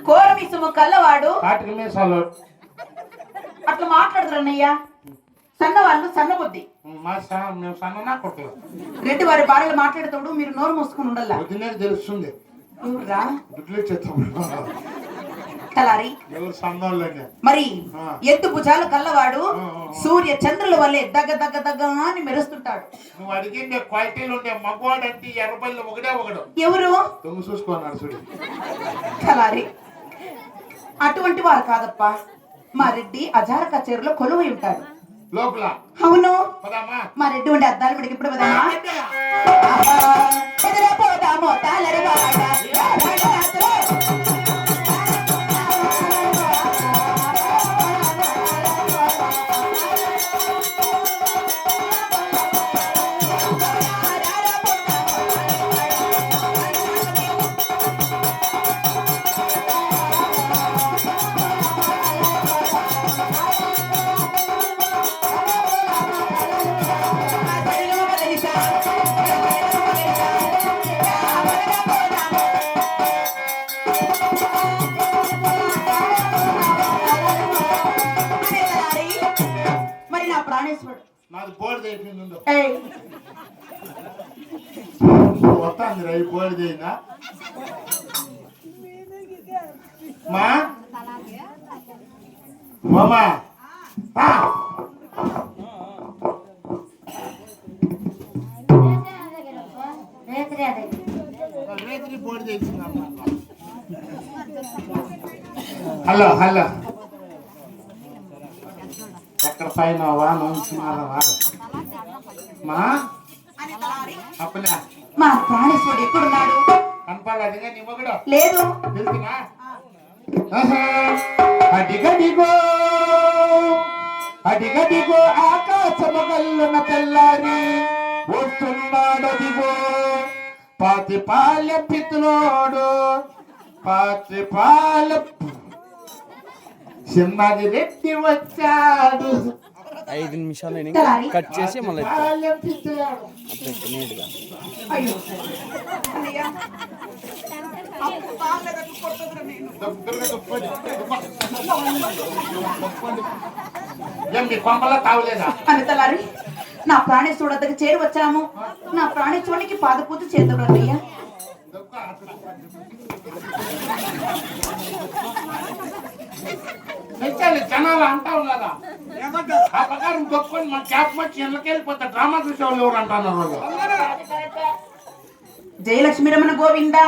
కోరమిసుము కల్లవాడు కాటికి మీసాలు అట్లా మాట్లాడదురన్నయ్యా. సన్నవాళ్ళు సన్నబుద్ధి. మేము సన్న కొట్టలేదు. రెడ్డి వారి భార్యలు మాట్లాడేటప్పుడు మీరు నోరు మూసుకుని ఉండాల. వదినే తెలుస్తుంది. ఎవరురా? గుడ్లు చెత్తప్పుడు తలారి ఎవరు సన్నోళ్ళని. మరి ఎత్తు భుజాలు కల్లవాడు సూర్య చంద్రుల వల్లే దగ్గ దగ్గ దగ్గ అని మెరుస్తుంటాడు. నువ్వు అడిగిందే క్వాలిటీలు ఉండే మగవాడు అంటే ఎర్రబల్లి ఒకడే ఒకడు. ఎవరు? దొంగ చూసుకున్నాడు చూడు. తలారి అటువంటి వారు కాదప్ప. మా రెడ్డి అజార కచేరులో కొలువై ఉంటాడు లోపల. అవును. పదామా మా రెడ్డి ఉండే అద్దాలు విడికి ఇప్పుడు పోదామా? పోదామో తాళరి వాడ నాది బోర్డు అయిపోయింది. వస్తాంది రై బోర్డు అయినా మా మామా హలో హలో ఎక్కడ పైన వాన మా అప్పునా మా ప్రాణేశ్వరుడు ఎక్కడున్నాడు? కనపాలదిగా నీ మొగుడు లేదు. తెలుసునా? అడిగడిగో అడిగడిగో ఆకాశమగల్లున తెల్లారి వస్తున్నాడదిగో పాతిపాల్య పిత్రోడు పాతిపాల చిన్నది రెడ్డి వచ్చాడు. 5 నిమిషాలు కట్ చేసి మళ్ళీ కొంపలా తావలేదా? అనితలారి నా ప్రాణేశ్వరుడు వద్దకు చేరి వచ్చాము. నా ప్రాణేశ్వరునికి పాదపూజ చేద్దాం అన్నయ్య. జనాలు అంటావు కదా ఆ ప్రకారం దొక్కుని మన క్యాప్ వచ్చి ఇళ్ళకి వెళ్ళిపోతా. డ్రామా చూసేవాళ్ళు ఎవరు అంటున్నారు వాళ్ళు. జయలక్ష్మి రమణ గోవిందా.